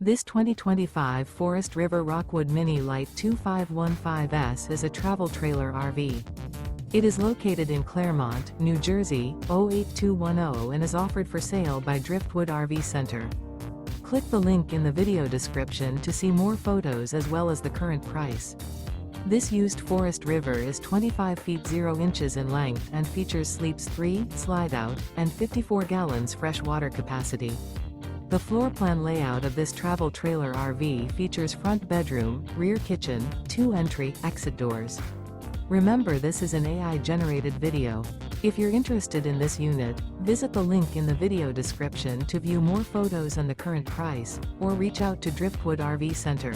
This 2025 Forest River Rockwood Mini Lite 2515S is a travel trailer RV. It is located in Clermont, New Jersey, 08210 and is offered for sale by Driftwood RV Center. Click the link in the video description to see more photos as well as the current price. This used Forest River is 25 feet 0 inches in length and features sleeps 3, slide out, and 54 gallons fresh water capacity. The floor plan layout of this travel trailer RV features front bedroom, rear kitchen, 2 entry/exit doors. Remember, this is an AI-generated video. If you're interested in this unit, visit the link in the video description to view more photos and the current price, or reach out to Driftwood RV Center.